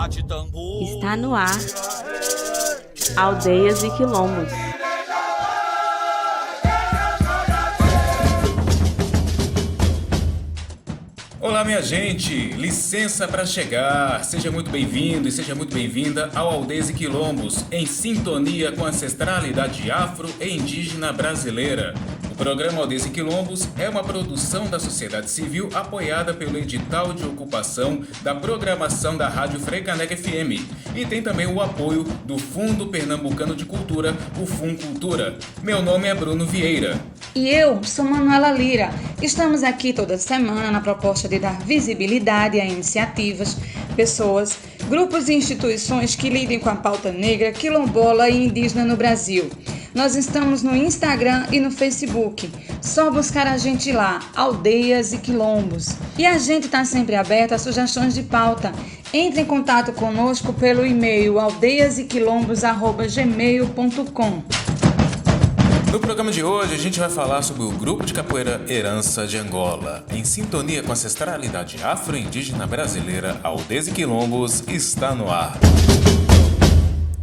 Está no ar, Aldeias e Quilombos. Olá, minha gente, licença para chegar. Seja muito bem-vindo e seja muito bem-vinda ao Aldeias e Quilombos, em sintonia com a ancestralidade afro e indígena brasileira. O programa Aldeias e Quilombos é uma produção da sociedade civil apoiada pelo edital de ocupação da programação da Rádio Freicaneca FM e tem também o apoio do Fundo Pernambucano de Cultura, o FUNCultura. Meu nome é Bruno Vieira. E eu sou Manuela Lira. Estamos aqui toda semana na proposta de dar visibilidade a iniciativas, pessoas, grupos e instituições que lidem com a pauta negra, quilombola e indígena no Brasil. Nós estamos no Instagram e no Facebook. Só buscar a gente lá, Aldeias e Quilombos. E a gente está sempre aberto a sugestões de pauta. Entre em contato conosco pelo e-mail aldeiasequilombos@gmail.com. No programa de hoje, a gente vai falar sobre o grupo de capoeira Herança de Angola. Em sintonia com a ancestralidade afro-indígena brasileira, Aldeias e Quilombos está no ar.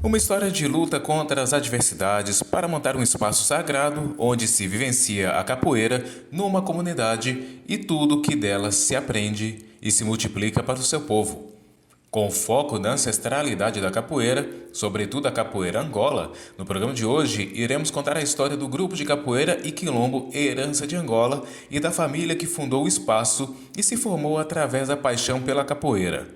Uma história de luta contra as adversidades para montar um espaço sagrado onde se vivencia a capoeira numa comunidade e tudo que dela se aprende e se multiplica para o seu povo. Com foco na ancestralidade da capoeira, sobretudo a capoeira Angola, no programa de hoje iremos contar a história do grupo de capoeira e quilombo Herança de Angola e da família que fundou o espaço e se formou através da paixão pela capoeira.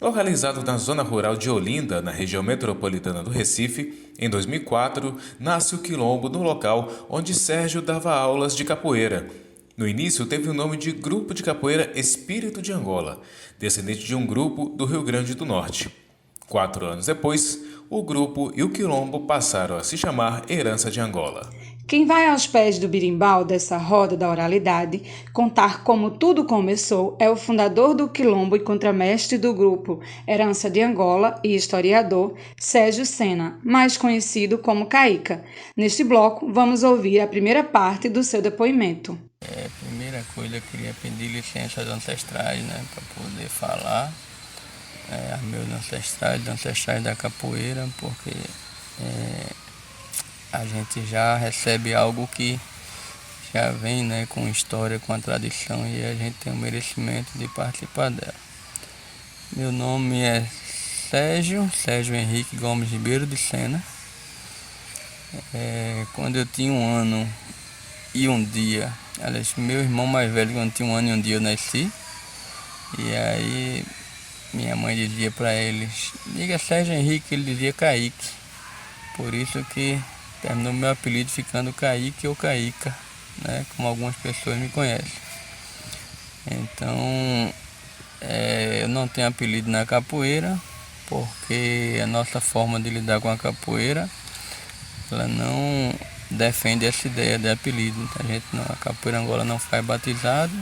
Localizado na zona rural de Olinda, na região metropolitana do Recife, em 2004, nasce o quilombo no local onde Sérgio dava aulas de capoeira. No início, teve o nome de Grupo de Capoeira Espírito de Angola, descendente de um grupo do Rio Grande do Norte. 4 anos depois, o grupo e o quilombo passaram a se chamar Herança de Angola. Quem vai aos pés do birimbau dessa roda da oralidade contar como tudo começou é o fundador do quilombo e contramestre do grupo Herança de Angola e historiador Sérgio Sena, mais conhecido como Caíca. Neste bloco, vamos ouvir a primeira parte do seu depoimento. Primeira coisa, eu queria pedir licença aos ancestrais, para poder falar aos meus ancestrais da capoeira, porque a gente já recebe algo que já vem com história, com a tradição, e a gente tem o merecimento de participar dela. Meu nome é Sérgio Henrique Gomes Ribeiro de Sena. Quando eu tinha 1 ano e 1 dia, aliás, meu irmão mais velho, quando tinha 1 ano e 1 dia eu nasci, e aí minha mãe dizia para eles, diga Sérgio Henrique, ele dizia Caíque, por isso que terminou meu apelido ficando Caíque ou Caíca, como algumas pessoas me conhecem. Então, eu não tenho apelido na capoeira, porque a nossa forma de lidar com a capoeira, ela não defende essa ideia de apelido. A capoeira Angola não faz batizado,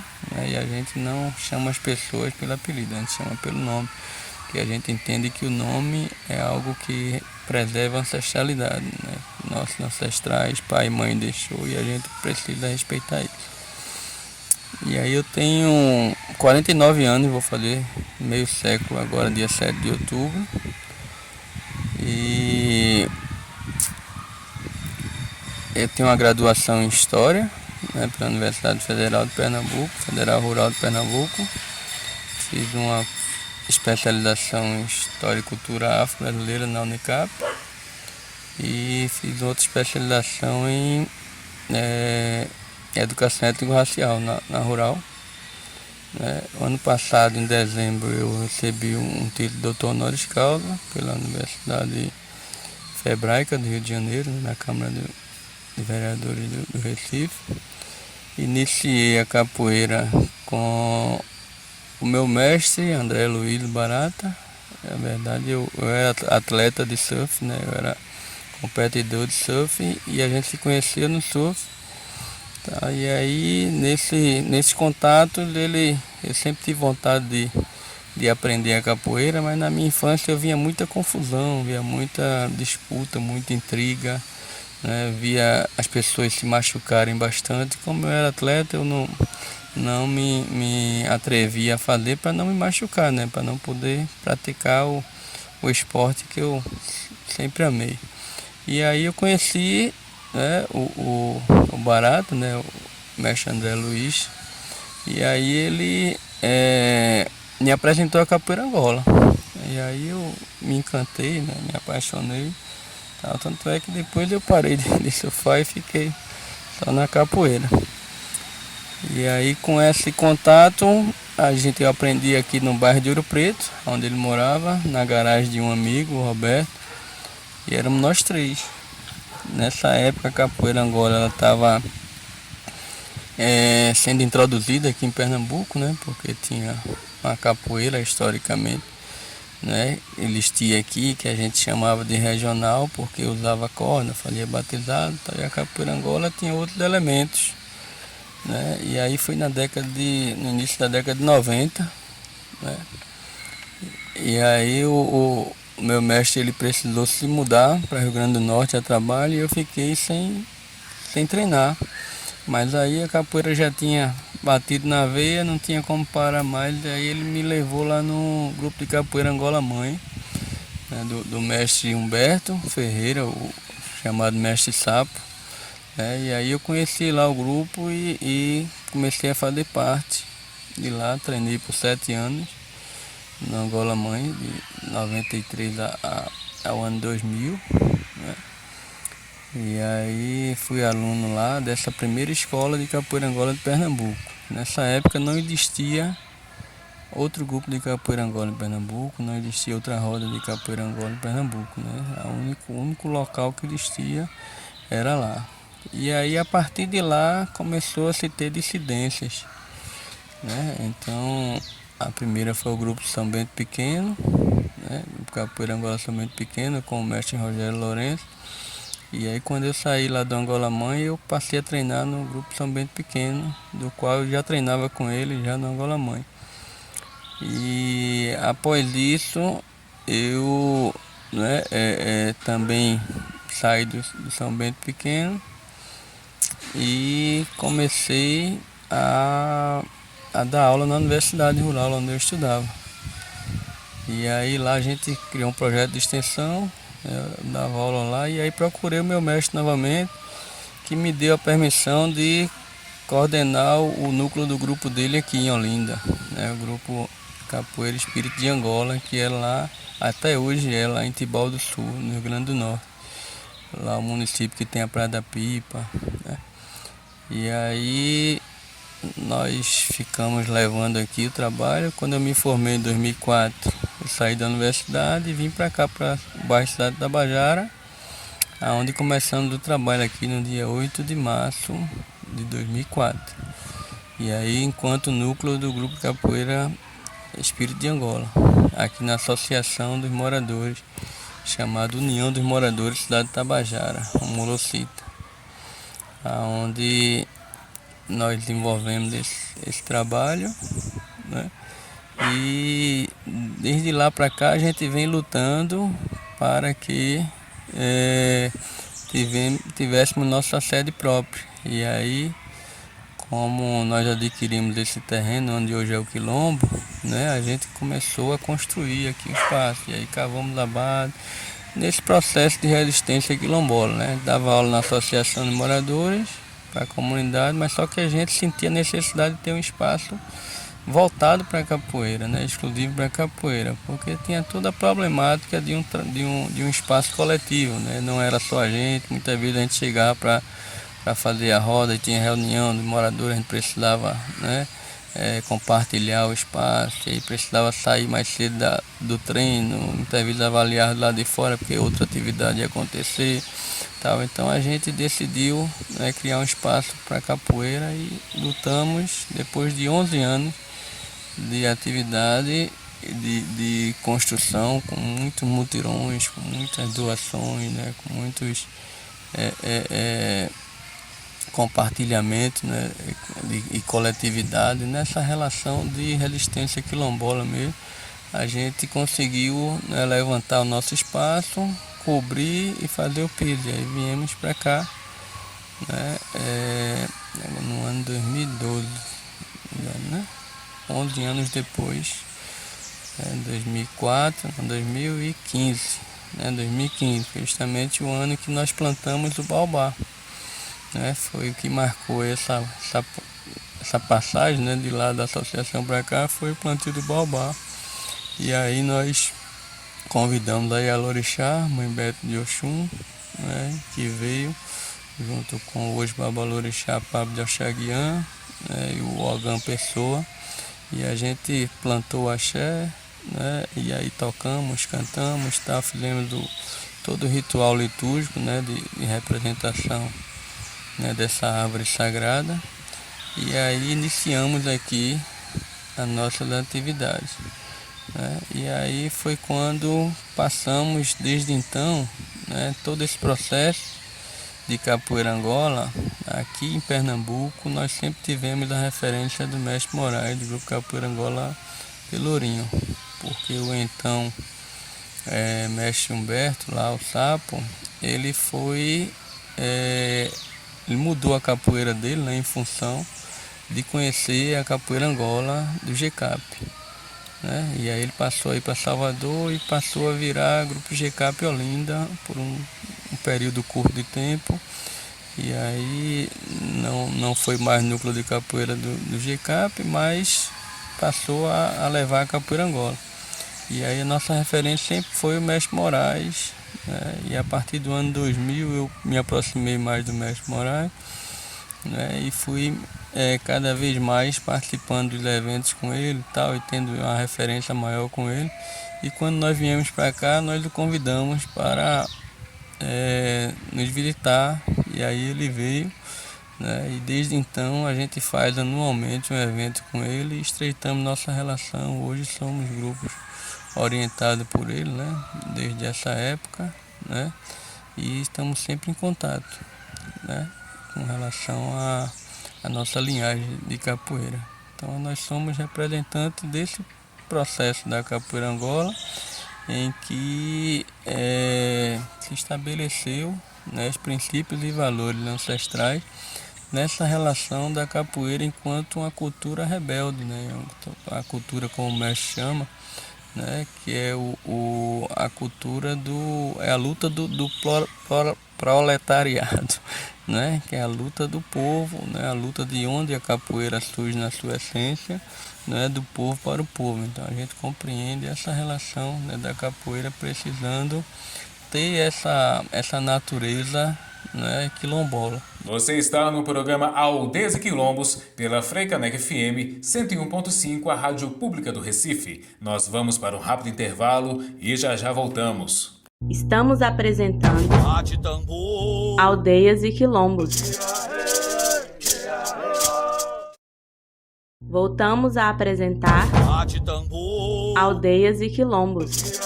e a gente não chama as pessoas pelo apelido, a gente chama pelo nome, porque a gente entende que o nome é algo que preserva a ancestralidade, Nossos ancestrais, pai e mãe deixou, e a gente precisa respeitar isso. E aí eu tenho 49 anos, vou fazer meio século agora, dia 7 de outubro. E eu tenho uma graduação em História, pela Universidade Federal de Pernambuco, Federal Rural de Pernambuco. Fiz uma especialização em História e Cultura Afro-Brasileira na Unicap. E fiz outra especialização em Educação Étnico-Racial na Rural. Ano passado, em dezembro, eu recebi um título de doutor honoris causa pela Universidade Febraica do Rio de Janeiro, na Câmara de Vereadores do Recife. Iniciei a capoeira com o meu mestre, André Luiz Barata. Na verdade, eu era atleta de surf, eu era competidor de surf, e a gente se conhecia no surf. E aí, nesse contato, eu sempre tive vontade de aprender a capoeira, mas na minha infância eu via muita confusão, via muita disputa, muita intriga, via as pessoas se machucarem bastante. Como eu era atleta, eu não me atrevi a fazer para não me machucar, né? Para não poder praticar o esporte que eu sempre amei. E aí eu conheci, né, o Barato, né, o mestre André Luiz, e aí ele me apresentou a capoeira Angola. E aí eu me encantei, né, me apaixonei. Tanto é que depois eu parei de surfar e fiquei só na capoeira. E aí com esse contato eu aprendi aqui no bairro de Ouro Preto, onde ele morava, na garagem de um amigo, o Roberto, e éramos nós três. Nessa época a capoeira Angola ela estava sendo introduzida aqui em Pernambuco, né? Porque tinha uma capoeira historicamente, né? Existia aqui que a gente chamava de regional porque usava corda, fazia batizado, e a capoeira Angola tinha outros elementos, né? E aí foi no início da década de 90, né? E aí o meu mestre ele precisou se mudar para Rio Grande do Norte a trabalho e eu fiquei sem treinar. Mas aí a capoeira já tinha batido na veia, não tinha como parar mais. Aí ele me levou lá no grupo de capoeira Angola Mãe, né, do mestre Humberto Ferreira, o chamado Mestre Sapo. E aí eu conheci lá o grupo e comecei a fazer parte de lá. Treinei por 7 anos na Angola Mãe, de 93 ao ano 2000. Né? E aí fui aluno lá dessa primeira escola de capoeira Angola de Pernambuco. Nessa época não existia outro grupo de capoeira Angola em Pernambuco, não existia outra roda de capoeira Angola em Pernambuco, né? O único local que existia era lá. E aí a partir de lá começou a se ter dissidências, né? Então a primeira foi o grupo São Bento Pequeno, né? O capoeira Angola São Bento Pequeno com o mestre Rogério Lourenço. E aí quando eu saí lá do Angola Mãe, eu passei a treinar no grupo São Bento Pequeno, do qual eu já treinava com ele já no Angola Mãe. E após isso eu, né, também saí do São Bento Pequeno e comecei a dar aula na Universidade Rural, onde eu estudava. E aí lá a gente criou um projeto de extensão, eu dava aula lá e aí procurei o meu mestre novamente, que me deu a permissão de coordenar o núcleo do grupo dele aqui em Olinda, né? O grupo Capoeira Espírito de Angola, que é lá, até hoje é lá em Tibau do Sul, no Rio Grande do Norte. Lá o município que tem a Praia da Pipa, né? E aí nós ficamos levando aqui o trabalho. Quando eu me formei em 2004, eu saí da universidade e vim para cá, para o bairro Cidade da Tabajara, onde começamos o trabalho aqui no dia 8 de março de 2004. E aí, enquanto núcleo do Grupo Capoeira Espírito de Angola, aqui na Associação dos Moradores, chamada União dos Moradores Cidade de Tabajara, o Molocita, onde nós desenvolvemos esse trabalho, né? E desde lá para cá a gente vem lutando para que tivéssemos nossa sede própria. E aí, como nós adquirimos esse terreno onde hoje é o Quilombo, né, a gente começou a construir aqui o espaço. E aí cavamos a base nesse processo de resistência quilombola, né? Dava aula na Associação de Moradores para a comunidade, mas só que a gente sentia a necessidade de ter um espaço voltado para a capoeira, né, exclusivo para a capoeira, porque tinha toda a problemática de um espaço coletivo, né, não era só a gente, muitas vezes a gente chegava para fazer a roda e tinha reunião de moradores, a gente precisava, né, compartilhar o espaço, e aí precisava sair mais cedo do treino, muitas vezes avaliar lá de fora porque outra atividade ia acontecer. Então a gente decidiu, né, criar um espaço para capoeira e lutamos depois de 11 anos de atividade de construção, com muitos mutirões, com muitas doações, né, com muitos compartilhamentos, né, e coletividade. Nessa relação de resistência quilombola mesmo, a gente conseguiu, né, levantar o nosso espaço, cobrir e fazer o piso. E aí viemos para cá, né, no ano 2012. me engano, né? 11 anos depois, em 2004, não, 2015, né? 2015, foi justamente o ano que nós plantamos o baobá, né? Foi o que marcou essa passagem, né? De lá da associação para cá, foi o plantio do baobá. E aí nós convidamos aí a Lorixá, Mãe Bete de Oxum, né? Que veio junto com o hoje Babalorixá Pablo de Oxaguian, né? E o Ogã Pessoa. E a gente plantou o axé, né? E aí tocamos, cantamos, tá? Fizemos todo o ritual litúrgico, né? De representação, né? Dessa árvore sagrada. E aí iniciamos aqui as nossas atividades, né? E aí foi quando passamos, desde então, né? Todo esse processo de capoeira Angola. Aqui em Pernambuco nós sempre tivemos a referência do mestre Moraes, do grupo Capoeira Angola Pelourinho, porque o então mestre Humberto, lá o Sapo, ele ele mudou a capoeira dele, né, em função de conhecer a capoeira Angola do GCAP, né? E aí ele passou aí para Salvador e passou a virar grupo GCAP Olinda por um período curto de tempo. E aí não foi mais núcleo de capoeira do GCAP, mas passou a levar a capoeira Angola. E aí a nossa referência sempre foi o mestre Moraes, né? E a partir do ano 2000 eu me aproximei mais do mestre Moraes, né? E fui cada vez mais participando dos eventos com ele e tal, e tendo uma referência maior com ele. E quando nós viemos para cá, nós o convidamos para nos visitar, e aí ele veio, né? E desde então a gente faz anualmente um evento com ele e estreitamos nossa relação. Hoje somos grupos orientados por ele, né? Desde essa época, né? E estamos sempre em contato, né? Com relação à nossa linhagem de capoeira. Então nós somos representantes desse processo da capoeira Angola, em que se estabeleceu, né, os princípios e valores ancestrais nessa relação da capoeira enquanto uma cultura rebelde, né, a cultura, como o mestre chama, né, que é a cultura a luta do proletariado, né, que é a luta do povo, né, a luta de onde a capoeira surge na sua essência, né, do povo para o povo. Então a gente compreende essa relação, né, da capoeira precisando ter essa natureza, né, quilombola. Você está no programa Aldeias e Quilombos pela Freicaneca FM 101.5, a rádio pública do Recife. Nós vamos para um rápido intervalo e já voltamos. Estamos apresentando Aldeias e Quilombos. Voltamos a apresentar Aldeias e Quilombos.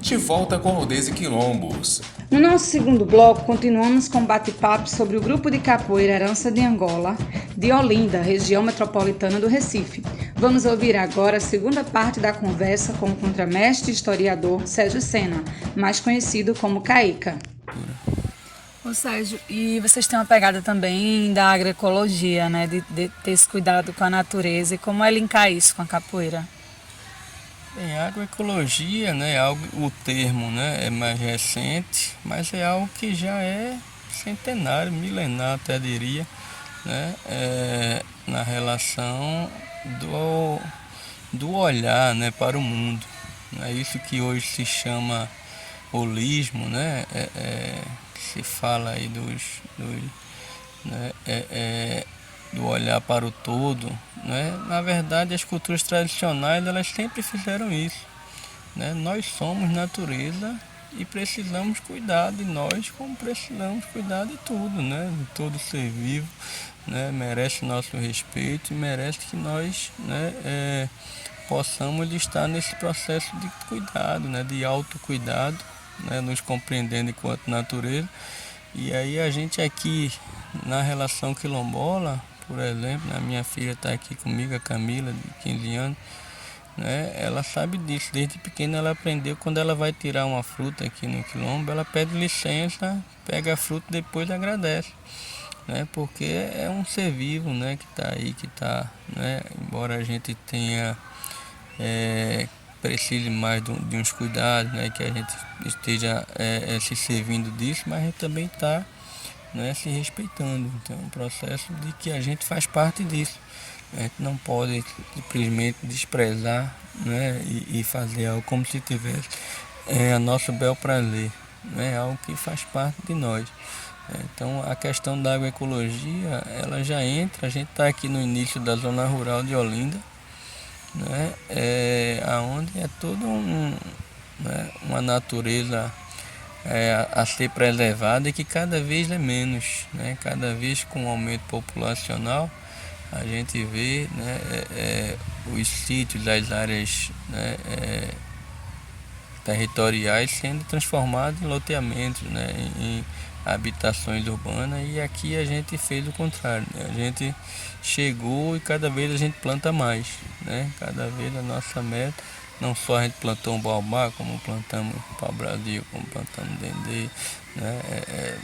De volta com Aldeias e Quilombos. No nosso segundo bloco, continuamos com bate-papo sobre o grupo de capoeira Herança de Angola, de Olinda, região metropolitana do Recife. Vamos ouvir agora a segunda parte da conversa com o contramestre e historiador Sérgio Sena, mais conhecido como Caíca. Ô Sérgio, e vocês têm uma pegada também da agroecologia, né? De ter esse cuidado com a natureza, e como é linkar isso com a capoeira? Bem, a agroecologia, né, o termo, né, é mais recente, mas é algo que já é centenário, milenar até diria, né, na relação do olhar, né, para o mundo. É isso que hoje se chama holismo, né, se fala aí do olhar para o todo, né? Na verdade, as culturas tradicionais, elas sempre fizeram isso, né? Nós somos natureza e precisamos cuidar de nós como precisamos cuidar de tudo, né? De todo ser vivo, né? Merece nosso respeito e merece que nós, né, possamos estar nesse processo de cuidado, né? De autocuidado, né? Nos compreendendo enquanto natureza. E aí a gente aqui na relação quilombola, por exemplo, a minha filha está aqui comigo, a Camila, de 15 anos, né? Ela sabe disso, desde pequena ela aprendeu, quando ela vai tirar uma fruta aqui no quilombo, ela pede licença, pega a fruta e depois agradece. né? Porque é um ser vivo, né? Que está aí, que está, né? Embora a gente tenha precise mais de uns cuidados, né? Que a gente esteja se servindo disso, mas a gente também está, né, se respeitando. Então é um processo de que a gente faz parte disso. A gente não pode simplesmente desprezar, né, e fazer algo como se tivesse a nosso bel prazer, né, algo que faz parte de nós. Então a questão da agroecologia, ela já entra, a gente está aqui no início da zona rural de Olinda, né, onde é todo né, uma natureza a ser preservada e que cada vez é menos, né? Cada vez com o aumento populacional a gente vê, né, os sítios, as áreas, né, territoriais sendo transformados em loteamentos, né, em habitações urbanas, e aqui a gente fez o contrário, né? A gente chegou e cada vez a gente planta mais, né? Cada vez a nossa meta, não só a gente plantou um baobá, como plantamos pau-brasil, como plantamos dendê, né?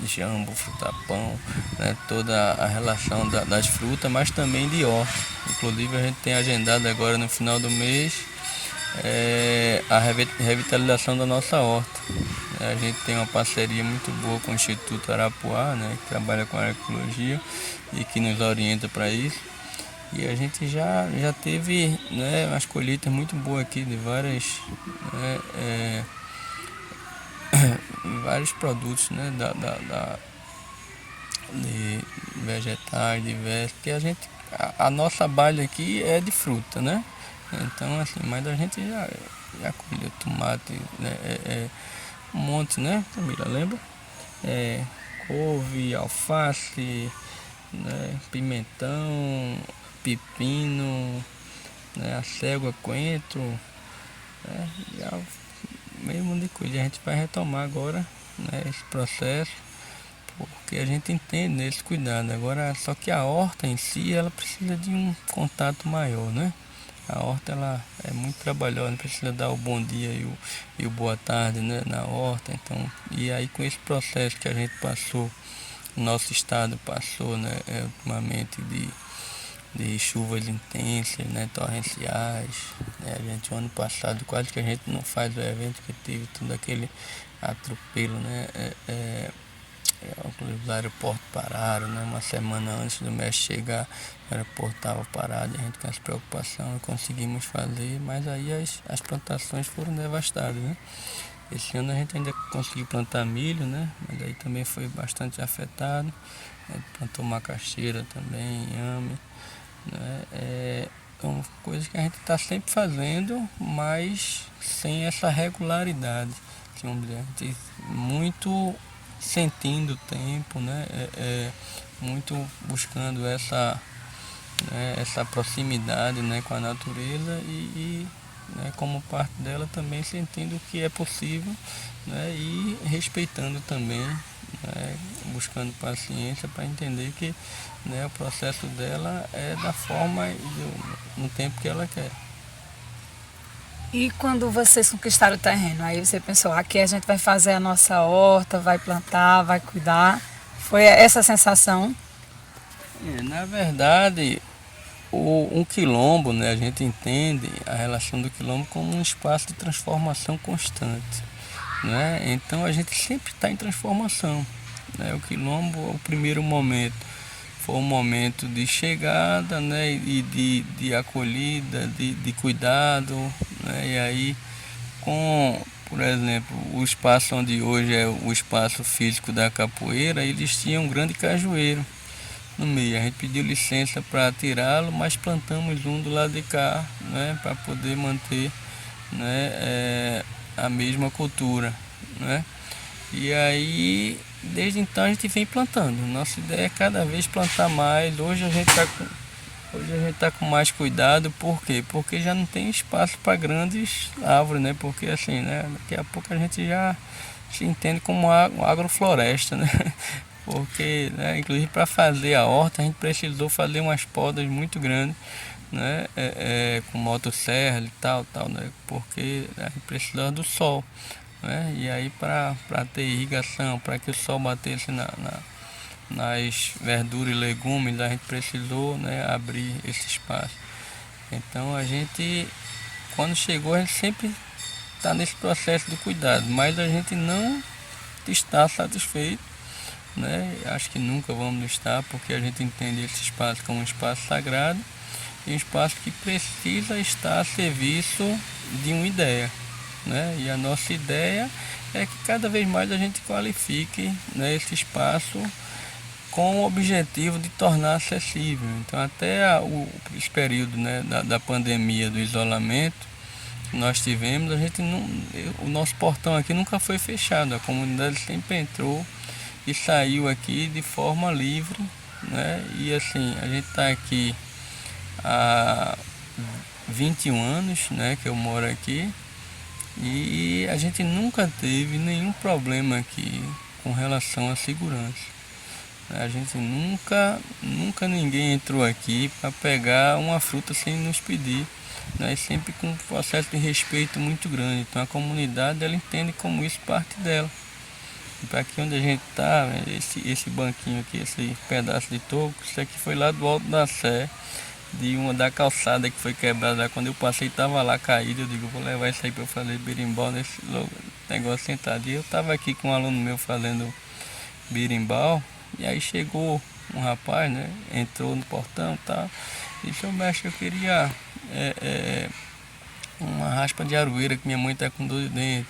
Jambo, frutapão, né? Toda a relação das frutas, mas também de horta. Inclusive a gente tem agendado agora no final do mês a revitalização da nossa horta. A gente tem uma parceria muito boa com o Instituto Arapuá, né, que trabalha com agroecologia e que nos orienta para isso. E a gente já teve, né, umas colheitas muito boas aqui de vários produtos, né, de vegetais diversos, porque a nossa balha aqui é de fruta, né? Então assim, mas a gente já colheu tomate, né, um monte, né, Camila, lembra? Couve, alface, né, pimentão, pepino, né, acégua, coentro, né, já mesmo de coisa. A gente vai retomar agora, né, esse processo, porque a gente entende, né, esse cuidado. Agora, só que a horta em si, ela precisa de um contato maior, né? A horta, ela é muito trabalhosa, precisa dar o bom dia e o boa tarde, né, na horta. Então, e aí com esse processo que a gente passou, nosso estado passou, né, ultimamente de chuvas intensas, né, torrenciais, né, a gente ano passado quase que a gente não faz o evento, que teve todo aquele atropelo, né, os aeroportos pararam, né? Uma semana antes do mês chegar, o aeroporto estava parado, e a gente com essa preocupação não conseguimos fazer, mas aí as plantações foram devastadas, né? Esse ano a gente ainda conseguiu plantar milho, né? Mas aí também foi bastante afetado. A gente plantou macaxeira também, inhame, né? São coisas que a gente está sempre fazendo, mas sem essa regularidade. Vamos dizer, a gente muito sentindo o tempo, né? Muito buscando essa proximidade, né, com a natureza e né, como parte dela também sentindo que é possível, né, e respeitando também, né, buscando paciência para entender que, né, o processo dela é da forma e no tempo que ela quer. E quando vocês conquistaram o terreno, aí você pensou, aqui a gente vai fazer a nossa horta, vai plantar, vai cuidar. Foi essa sensação? Na verdade, um quilombo, né, a gente entende a relação do quilombo como um espaço de transformação constante, né? Então a gente sempre está em transformação, né? O quilombo, o primeiro momento, foi um momento de chegada, né, e de acolhida, de cuidado, né? E aí, por exemplo, o espaço onde hoje é o espaço físico da capoeira, eles tinham um grande cajueiro no meio. A gente pediu licença para tirá-lo, mas plantamos um do lado de cá, né, para poder manter, né, a mesma cultura, né? E aí, desde então a gente vem plantando. Nossa ideia é cada vez plantar mais. Hoje a gente está com mais cuidado. Por quê? Porque já não tem espaço para grandes árvores, né? Porque assim, né, daqui a pouco a gente já se entende como agrofloresta, né? Porque, né, inclusive para fazer a horta a gente precisou fazer umas podas muito grandes, né, com motosserra e tal, né? Porque a gente precisava do sol, né? E aí para ter irrigação, para que o sol batesse nas verduras e legumes, a gente precisou, né, abrir esse espaço. Então a gente, quando chegou, a gente sempre está nesse processo de cuidado, mas a gente não está satisfeito, né? Acho que nunca vamos estar, porque a gente entende esse espaço como um espaço sagrado e um espaço que precisa estar a serviço de uma ideia, né? E a nossa ideia é que cada vez mais a gente qualifique, né, esse espaço com o objetivo de tornar acessível. Então, até esse período, né, da pandemia, do isolamento que nós tivemos, a gente não, o nosso portão aqui nunca foi fechado, a comunidade sempre entrou e saiu aqui de forma livre, né? E assim, a gente está aqui há 21 anos, né, que eu moro aqui, e a gente nunca teve nenhum problema aqui com relação à segurança. A gente nunca ninguém entrou aqui para pegar uma fruta sem nos pedir, né? Sempre com um processo de respeito muito grande. Então a comunidade, ela entende como isso parte dela. Para aqui onde a gente está, esse banquinho aqui, esse pedaço de toco, isso aqui foi lá do alto da Sé, da calçada que foi quebrada. Quando eu passei, estava lá caído. Eu digo, vou levar isso aí para eu fazer berimbau nesse negócio sentado. E eu estava aqui com um aluno meu fazendo berimbau, e aí chegou um rapaz, né? Entrou no portão e tal. E disse, mestre, eu queria uma raspa de aroeira que minha mãe está com dor de dente.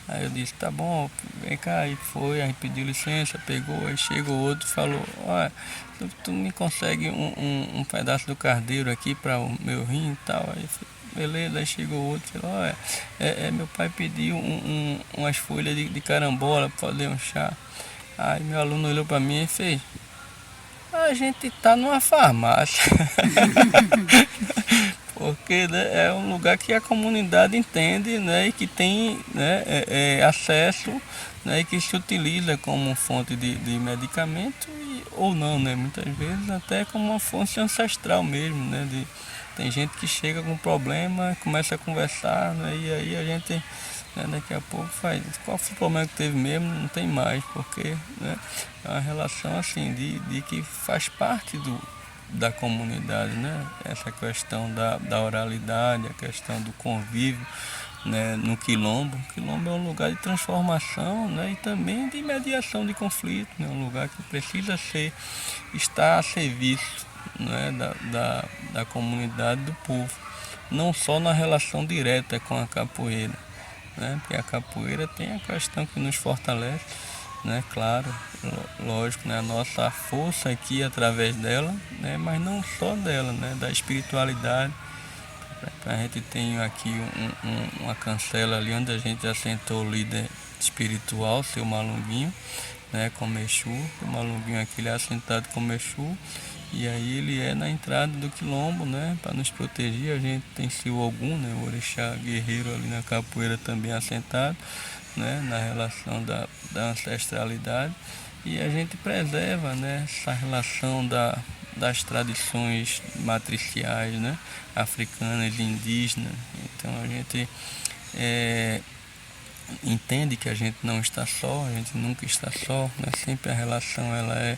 Aí eu disse, tá bom, vem cá. Aí foi, aí pediu licença, pegou, aí chegou outro e falou, olha, tu me consegue um pedaço do cardeiro aqui para o meu rim e tal. Aí eu falei, beleza. Aí chegou outro e falou, olha, meu pai pediu umas folhas de carambola para fazer um chá. Aí meu aluno olhou para mim e fez, a gente tá numa farmácia. Porque, né, é um lugar que a comunidade entende, né, e que tem, né, acesso, né, e que se utiliza como fonte de medicamento ou não, né, muitas vezes até como uma fonte ancestral mesmo, né, tem gente que chega com problema, começa a conversar, né, e aí a gente, né, daqui a pouco faz, qual foi o problema que teve mesmo, não tem mais, porque, né, é uma relação assim de que faz parte da comunidade, né? Essa questão da oralidade, a questão do convívio, né, no quilombo. O quilombo é um lugar de transformação, né, e também de mediação de conflito, né, um lugar que precisa estar a serviço, né, da comunidade, do povo, não só na relação direta com a capoeira, né, porque a capoeira tem a questão que nos fortalece, né, claro, lógico, né, a nossa força aqui através dela, né, mas não só dela, né, da espiritualidade. A gente tem aqui uma cancela ali onde a gente assentou o líder espiritual, seu Malunguinho, né, com Exu. O Malunguinho aqui ele é assentado com Exu, e aí ele é na entrada do quilombo, né, para nos proteger. A gente tem seu Ogum, né, o orixá guerreiro ali na capoeira também assentado, né, na relação da ancestralidade, e a gente preserva, né, essa relação das tradições matriciais, né, africanas e indígenas. Então a gente entende que a gente não está só, a gente nunca está só, né, sempre a relação ela é,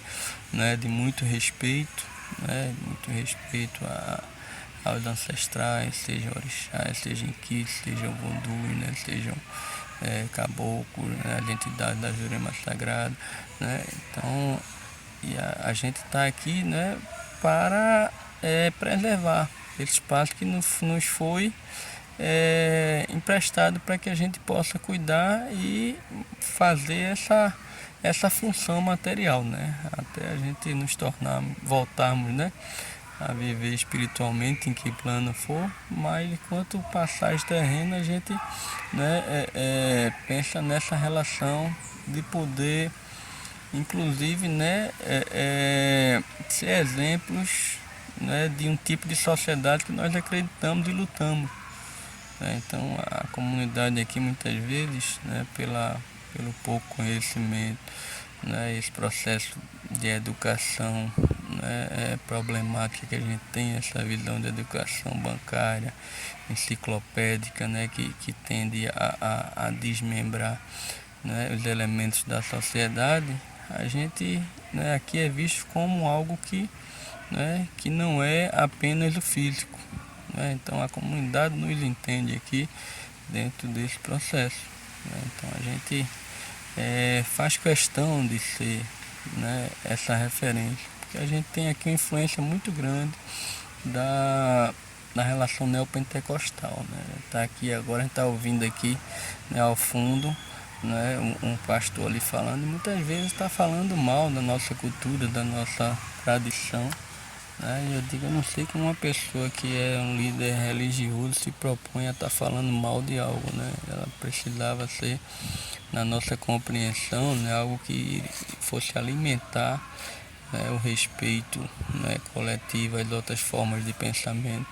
né, de muito respeito, né, muito respeito aos ancestrais, sejam orixás, sejam inquis, sejam vodus, né, sejam caboclo, né, a entidade da Jurema Sagrada, né? Então, e a gente está aqui, né, para preservar esse espaço que nos foi emprestado para que a gente possa cuidar e fazer essa função material, né? Até a gente nos voltarmos, né, a viver espiritualmente em que plano for, mas enquanto passar esse terreno a gente, né, pensa nessa relação de poder, inclusive, né, ser exemplos, né, de um tipo de sociedade que nós acreditamos e lutamos, né? Então a comunidade aqui muitas vezes, né, pelo pouco conhecimento, né, esse processo de educação, né, problemática que a gente tem, essa visão de educação bancária, enciclopédica, né, que tende a desmembrar, né, os elementos da sociedade, a gente né, aqui é visto como algo que não é apenas o físico, né? Então a comunidade nos entende aqui dentro desse processo, né? Então a gente faz questão de ser, né, essa referência, porque a gente tem aqui uma influência muito grande da relação neopentecostal, né? Tá aqui agora, a gente está ouvindo aqui, né, ao fundo, né, um pastor ali falando, e muitas vezes está falando mal da nossa cultura, da nossa tradição, né? E eu digo, eu não sei como uma pessoa que é um líder religioso se propõe a estar falando mal de algo, né? Ela precisava ser, na nossa compreensão, né, algo que fosse alimentar, né, o respeito, né, coletivo às outras formas de pensamento,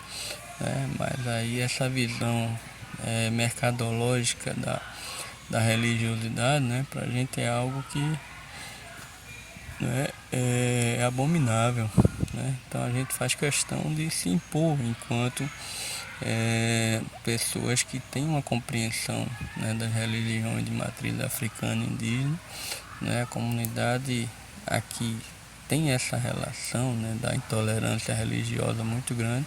né? Mas aí essa visão mercadológica da religiosidade, né, para a gente é algo que, né, é abominável, né? Então a gente faz questão de se impor enquanto pessoas que têm uma compreensão, né, das religiões de matriz africana e indígena, né? A comunidade aqui tem essa relação, né, da intolerância religiosa muito grande,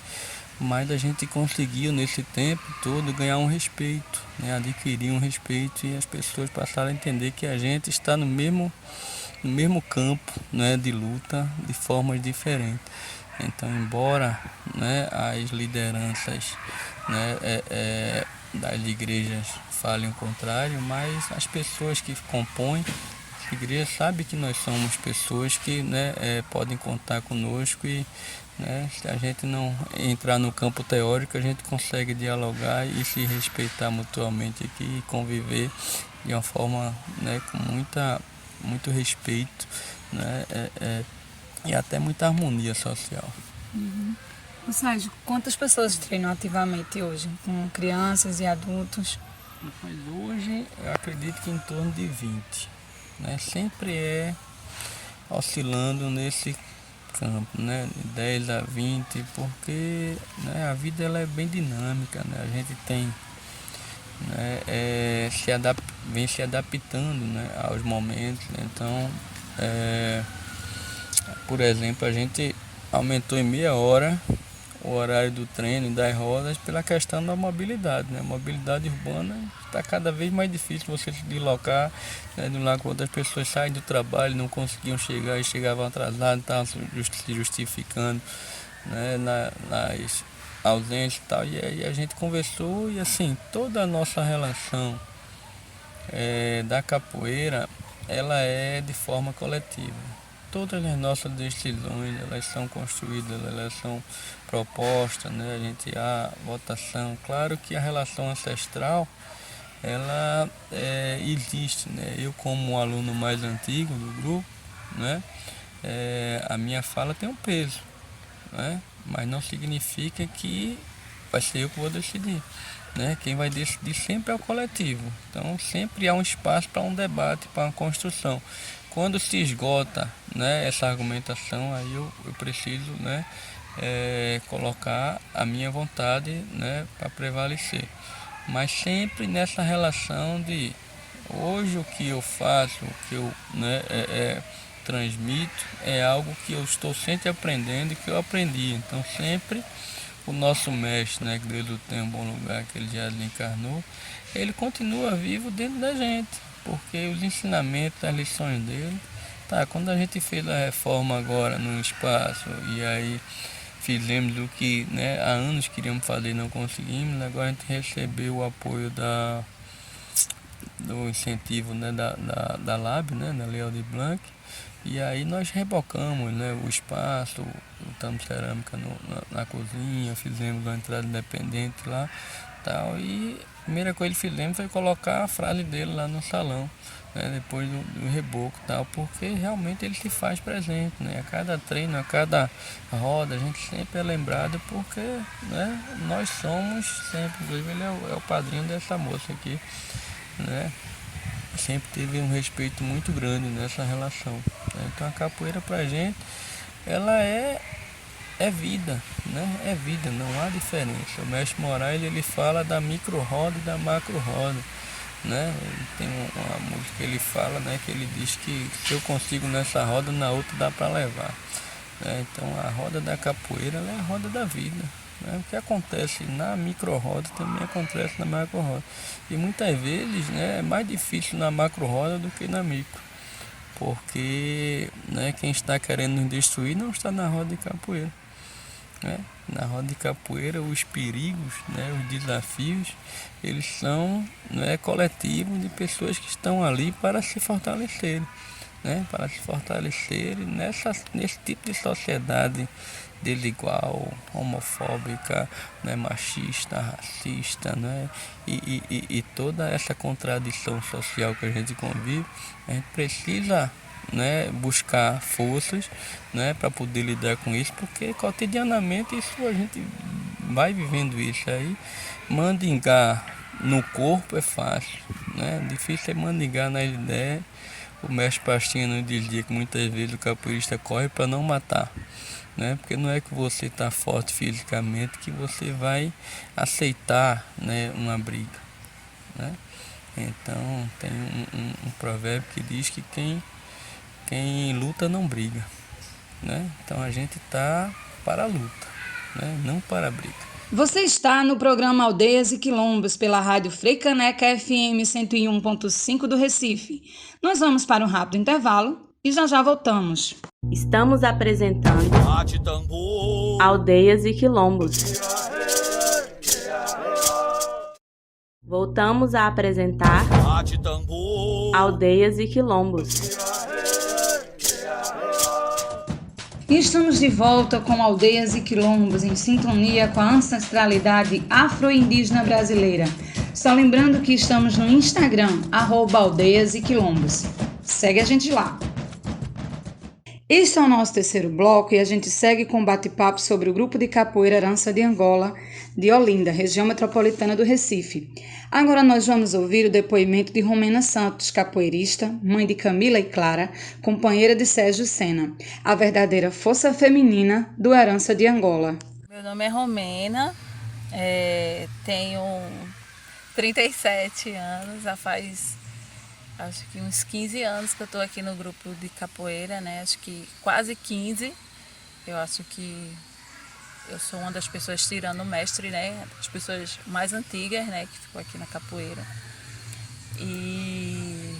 mas a gente conseguiu nesse tempo todo ganhar um respeito, né, adquirir um respeito, e as pessoas passaram a entender que a gente está no mesmo campo, né, de luta de formas diferentes. Então, embora, né, as lideranças, né, das igrejas falem o contrário, mas as pessoas que compõem a igreja sabem que nós somos pessoas que, né, podem contar conosco, e, né, se a gente não entrar no campo teórico, a gente consegue dialogar e se respeitar mutuamente aqui e conviver de uma forma, né, com muito respeito, né, e até muita harmonia social. Ô Sérgio, quantas pessoas treinam ativamente hoje, com crianças e adultos? Mas hoje eu acredito que em torno de 20, né? Sempre oscilando nesse campo, né? De 10 a 20, porque, né, a vida ela é bem dinâmica, né? A gente tem, né, vem se adaptando, né, aos momentos, né? Então, por exemplo, a gente aumentou em meia hora o horário do treino e das rodas pela questão da mobilidade, né? A mobilidade urbana está cada vez mais difícil você se deslocar, né, de um lado com outras pessoas saem do trabalho, não conseguiam chegar e chegavam atrasados, estavam se justificando, né, nas ausências e tal. E aí a gente conversou, e assim, toda a nossa relação da capoeira, ela é de forma coletiva. Todas as nossas decisões, elas são construídas, elas são propostas, né? A gente há votação. Claro que a relação ancestral, ela existe, né? Eu, como aluno mais antigo do grupo, né, a minha fala tem um peso, né? Mas não significa que vai ser eu que vou decidir, né? Quem vai decidir sempre é o coletivo. Então sempre há um espaço para um debate, para uma construção. Quando se esgota, né, essa argumentação, aí eu preciso, né, colocar a minha vontade, né, para prevalecer. Mas sempre nessa relação de hoje o que eu faço, o que eu, né, transmito, é algo que eu estou sempre aprendendo e que eu aprendi. Então sempre o nosso mestre, né, que Deus o tenha um bom lugar, que ele já encarnou, ele continua vivo dentro da gente, porque os ensinamentos, as lições dele, quando a gente fez a reforma agora no espaço, e aí fizemos o que, né, há anos queríamos fazer e não conseguimos, agora a gente recebeu o apoio do incentivo, né, da LAB, né, da Lei Aldir Blanc, e aí nós rebocamos, né, o espaço, botamos cerâmica na cozinha, fizemos uma entrada independente lá, tal, e a primeira coisa que fizemos foi colocar a frase dele lá no salão, né, depois do reboco, tal, porque realmente ele se faz presente, né, a cada treino, a cada roda, a gente sempre é lembrado, porque, né, nós somos sempre, inclusive ele é o padrinho dessa moça aqui, né, sempre teve um respeito muito grande nessa relação, né? Então a capoeira pra gente, ela é vida, né? É vida, não há diferença. O mestre Moraes, ele fala da micro roda e da macro roda, né? Tem uma música que ele fala, né? Que ele diz que se eu consigo nessa roda, na outra dá para levar. Né? Então a roda da capoeira ela é a roda da vida. Né? O que acontece na micro-roda também acontece na macro-roda. E muitas vezes, né, é mais difícil na macro-roda do que na micro. Porque, né, quem está querendo nos destruir não está na roda de capoeira. Né? Na roda de capoeira, os perigos, né, os desafios, eles são, né, coletivos de pessoas que estão ali para se fortalecerem. Né, para se fortalecerem nesse tipo de sociedade desigual, homofóbica, né, machista, racista, né, e toda essa contradição social que a gente convive, a gente precisa, né, buscar forças, né, para poder lidar com isso, porque cotidianamente isso a gente vai vivendo isso aí. Mandingar no corpo é fácil, né, difícil é mandingar nas ideias. O mestre Pastinha nos dizia que muitas vezes o capoeirista corre para não matar, né? Porque não é que você está forte fisicamente que você vai aceitar, né, uma briga, né? Então tem um provérbio que diz que quem luta não briga, né? Então a gente está para a luta, né? Não para a briga. Você está no programa Aldeias e Quilombos pela Rádio Freicaneca FM 101.5 do Recife. Nós vamos para um rápido intervalo e já voltamos. Estamos apresentando Aldeias e Quilombos. Voltamos a apresentar Aldeias e Quilombos. E estamos de volta com Aldeias e Quilombos em sintonia com a ancestralidade afro-indígena brasileira. Só lembrando que estamos no Instagram, @Aldeias e Quilombos. Segue a gente lá. Este é o nosso terceiro bloco e a gente segue com um bate-papo sobre o grupo de capoeira Herança de Angola, de Olinda, região metropolitana do Recife. Agora nós vamos ouvir o depoimento de Romena Santos, capoeirista, mãe de Camila e Clara, companheira de Sérgio Sena, a verdadeira força feminina do Herança de Angola. Meu nome é Romena, tenho 37 anos, já faz acho que uns 15 anos que eu estou aqui no grupo de capoeira, né? Acho que quase 15. Eu acho que eu sou uma das pessoas, tirando o mestre, né? Das pessoas mais antigas, né? Que ficou aqui na capoeira. E,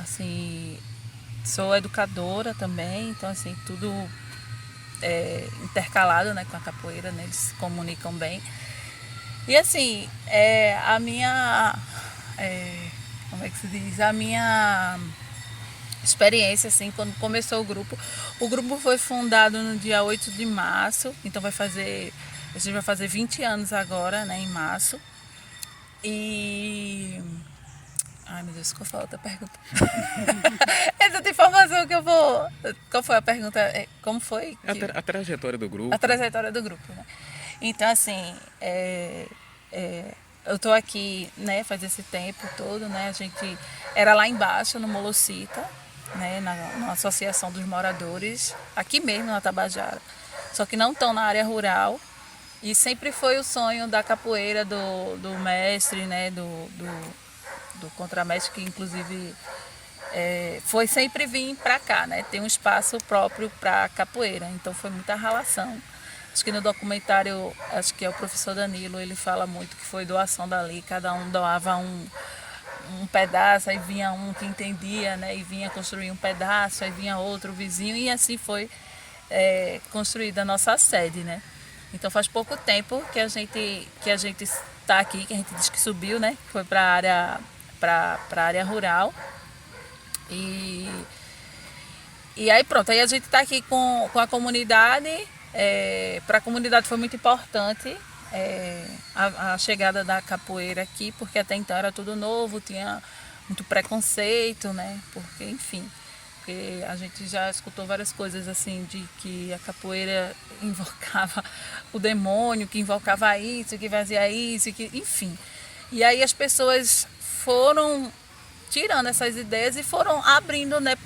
assim, sou educadora também, então, assim, tudo intercalado, né? Com a capoeira, né? Eles se comunicam bem. E, assim, a minha... como é que se diz? A minha experiência, assim, quando começou o grupo foi fundado no dia 8 de março, então a gente vai fazer 20 anos agora, né, em março. E... Ai, meu Deus, qual foi a outra pergunta? Essa outra informação que eu vou... Qual foi a pergunta? Como foi? A trajetória do grupo. A trajetória do grupo, né? Então, assim, eu tô aqui, né, faz esse tempo todo, né? A gente era lá embaixo, no Molocita, né, na Associação dos Moradores, aqui mesmo na Tabajara. Só que não estão na área rural. E sempre foi o sonho da capoeira do mestre, né, do contramestre, que inclusive foi sempre vir para cá, né? Tem um espaço próprio para capoeira. Então foi muita relação. Acho que no documentário, acho que é o professor Danilo, ele fala muito que foi doação dali, cada um doava um pedaço, aí vinha um que entendia, né, e vinha construir um pedaço, aí vinha outro vizinho, e assim foi construída a nossa sede, né. Então faz pouco tempo que a gente está aqui, que a gente diz que subiu, né, foi para a área rural, e aí pronto, aí a gente está aqui com a comunidade. Para a comunidade foi muito importante a chegada da capoeira aqui, porque até então era tudo novo, tinha muito preconceito, né? Porque, enfim, porque a gente já escutou várias coisas assim, de que a capoeira invocava o demônio, que invocava isso, que fazia isso, que, enfim. E aí as pessoas foram tirando essas ideias e foram abrindo, né,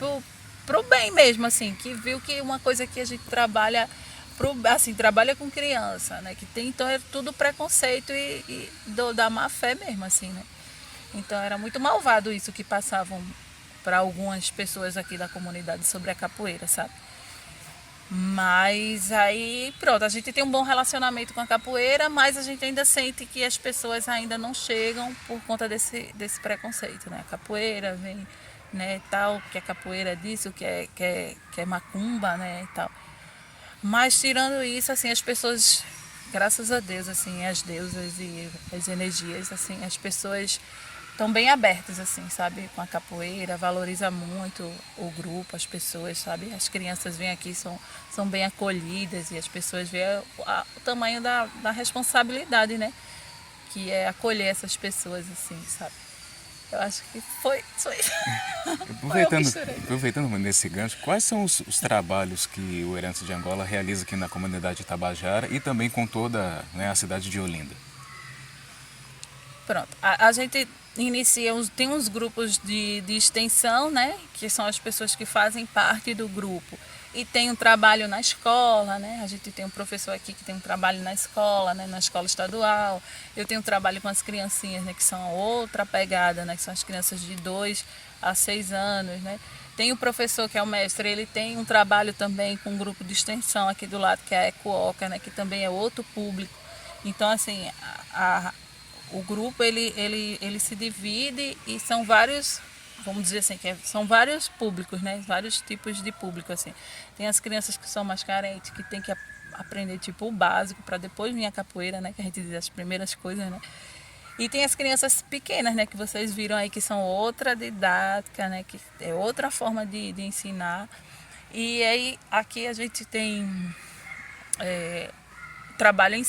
pro bem mesmo, assim, que viu que uma coisa que a gente trabalha com criança, né? Que tem, então é tudo preconceito e da má fé mesmo, assim, né? Então era muito malvado isso que passavam para algumas pessoas aqui da comunidade sobre a capoeira, sabe? Mas aí, pronto, a gente tem um bom relacionamento com a capoeira, mas a gente ainda sente que as pessoas ainda não chegam por conta desse preconceito, né? A capoeira vem, né, tal, que a capoeira é disso, que é macumba, né, e tal. Mas tirando isso, assim, as pessoas, graças a Deus, assim, as deusas e as energias, assim, as pessoas estão bem abertas, assim, sabe, com a capoeira, valoriza muito o grupo, as pessoas, sabe, as crianças vêm aqui, são bem acolhidas e as pessoas veem o tamanho da responsabilidade, né, que é acolher essas pessoas, assim, sabe. Eu acho que foi. Aproveitando nesse gancho, quais são os trabalhos que o Herança de Angola realiza aqui na comunidade Tabajara e também com toda, né, a cidade de Olinda? Pronto, a gente inicia, tem uns grupos de extensão, né, que são as pessoas que fazem parte do grupo. E tem um trabalho na escola, né? A gente tem um professor aqui que tem um trabalho na escola, né? Na escola estadual. Eu tenho um trabalho com as criancinhas, né? Que são outra pegada, né? Que são as crianças de 2 a 6 anos, né? Tem o professor que é o mestre, ele tem um trabalho também com um grupo de extensão aqui do lado, que é a Ecuoca, né? Que também é outro público. Então, assim, o grupo, ele se divide e são vários... Vamos dizer assim, são vários públicos, né? Vários tipos de público, assim. Tem as crianças que são mais carentes, que tem que aprender, tipo, o básico, para depois vir a capoeira, né? Que a gente diz as primeiras coisas, né? E tem as crianças pequenas, né? Que vocês viram aí, que são outra didática, né? Que é outra forma de ensinar. E aí, aqui a gente tem trabalho,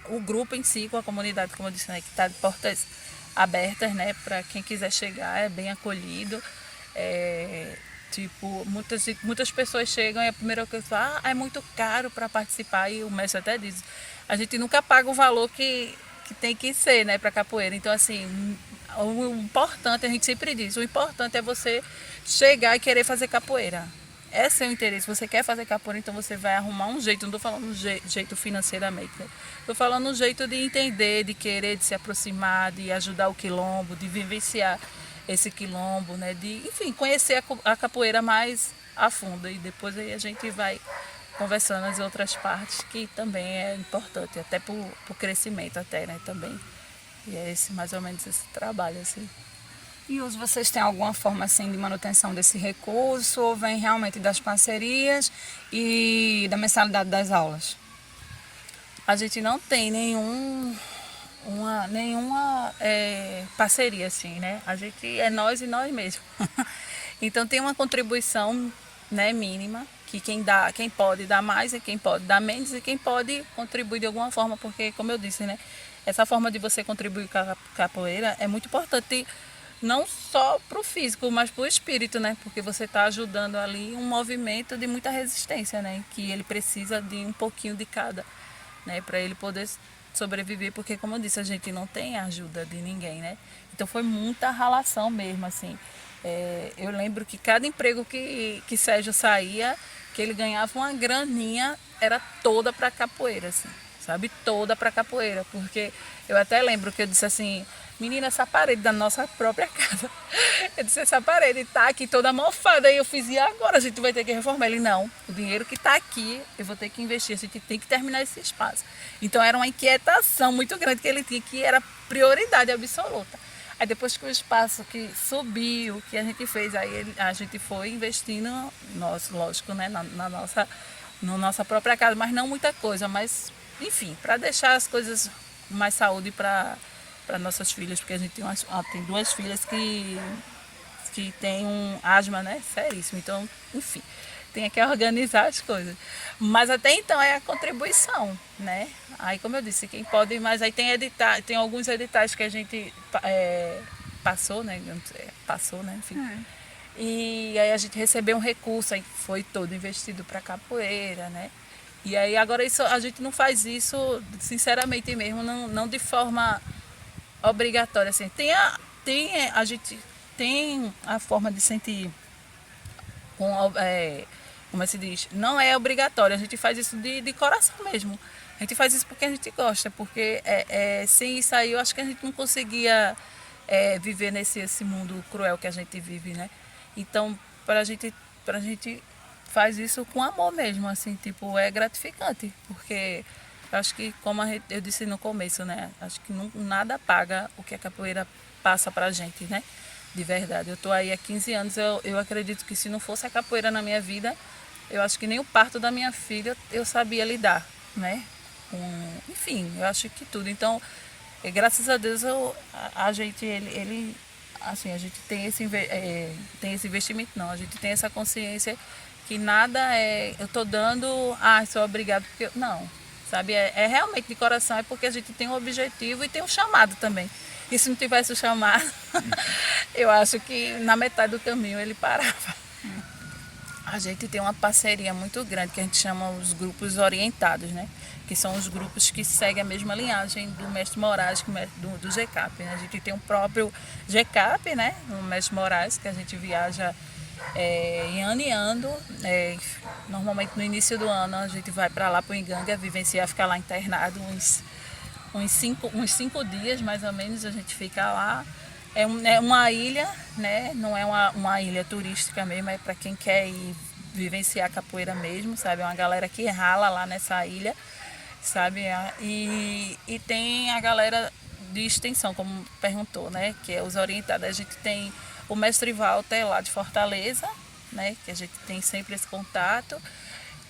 o grupo em si, com a comunidade, como eu disse, né? Que está de portas abertas, né, para quem quiser chegar, é bem acolhido. Tipo, muitas pessoas chegam e a primeira coisa fala, é muito caro para participar, e o mestre até diz, a gente nunca paga o valor que tem que ser, né, para capoeira. Então, assim, o importante, a gente sempre diz, o importante é você chegar e querer fazer capoeira. Esse é o interesse, você quer fazer capoeira, então você vai arrumar um jeito, não estou falando um jeito financeiramente, né? Estou falando um jeito de entender, de querer, de se aproximar, de ajudar o quilombo, de vivenciar esse quilombo, né? De, enfim, conhecer a capoeira mais a fundo, e depois aí a gente vai conversando as outras partes, que também é importante, até para o crescimento até, né, também. E é mais ou menos esse trabalho, assim. E hoje vocês têm alguma forma assim de manutenção desse recurso ou vem realmente das parcerias e da mensalidade das aulas? A gente não tem nenhuma parceria assim, né? A gente é nós e nós mesmos. Então tem uma contribuição, né, mínima, que quem pode dar mais e quem pode dar menos e quem pode contribuir de alguma forma, porque, como eu disse, né, essa forma de você contribuir com a capoeira é muito importante, não só para o físico, mas para o espírito, né? Porque você está ajudando ali um movimento de muita resistência, né? Que ele precisa de um pouquinho de cada, né? Para ele poder sobreviver, porque, como eu disse, a gente não tem ajuda de ninguém, né? Então foi muita ralação mesmo, assim. Eu lembro que cada emprego que Sérgio saía, que ele ganhava uma graninha, era toda para capoeira, assim, sabe? Toda para capoeira, porque eu até lembro que eu disse assim, menina, essa parede da nossa própria casa, eu disse, essa parede tá aqui toda mofada, e eu fiz, e agora a gente vai ter que reformar? Ele, não, o dinheiro que tá aqui, eu vou ter que investir, a gente tem que terminar esse espaço. Então era uma inquietação muito grande que ele tinha, que era prioridade absoluta. Aí depois que o espaço que subiu, que a gente fez, aí a gente foi investindo, lógico, né, na nossa própria casa, mas não muita coisa, mas enfim, para deixar as coisas mais saúde para nossas filhas, porque a gente tem 2 filhas que têm um asma, né, seríssimo, então, enfim, tem que organizar as coisas. Mas até então é a contribuição, né? Aí, como eu disse, quem pode, mas aí tem alguns editais que a gente passou, né? Enfim. E aí a gente recebeu um recurso, aí foi todo investido para capoeira, né? E aí agora isso, a gente não faz isso, sinceramente mesmo, não de forma obrigatória, assim. A gente tem a forma de sentir como se diz, não é obrigatório, a gente faz isso de coração mesmo. A gente faz isso porque a gente gosta, porque sem isso aí eu acho que a gente não conseguia viver esse mundo cruel que a gente vive, né? Então, pra gente faz isso com amor mesmo, assim, tipo, é gratificante, porque acho que, como eu disse no começo, né? Acho que nada paga o que a capoeira passa pra gente, né? De verdade. Eu tô aí há 15 anos, eu acredito que se não fosse a capoeira na minha vida, eu acho que nem o parto da minha filha eu sabia lidar, né? Enfim, eu acho que tudo. Então, graças a Deus, a gente, assim, a gente tem tem esse investimento, não. A gente tem essa consciência que nada eu tô dando, sou obrigado, porque não, sabe? É realmente de coração, é porque a gente tem um objetivo e tem um chamado também. E se não tivesse o chamado, eu acho que na metade do caminho ele parava. A gente tem uma parceria muito grande que a gente chama os grupos orientados, né? Que são os grupos que seguem a mesma linhagem do Mestre Moraes, do GCAP, né? A gente tem um próprio GCAP, né? O Mestre Moraes, que a gente viaja em ano. Normalmente no início do ano a gente vai para lá, para o Inganga, vivenciar, ficar lá internado uns 5 dias, mais ou menos, a gente fica lá. É uma ilha, né? Não é uma ilha turística mesmo, é para quem quer ir vivenciar a capoeira mesmo, sabe? É uma galera que rala lá nessa ilha, sabe? E tem a galera de extensão, como perguntou, né? Que é os orientados. A gente tem o mestre Walter lá de Fortaleza, né? Que a gente tem sempre esse contato.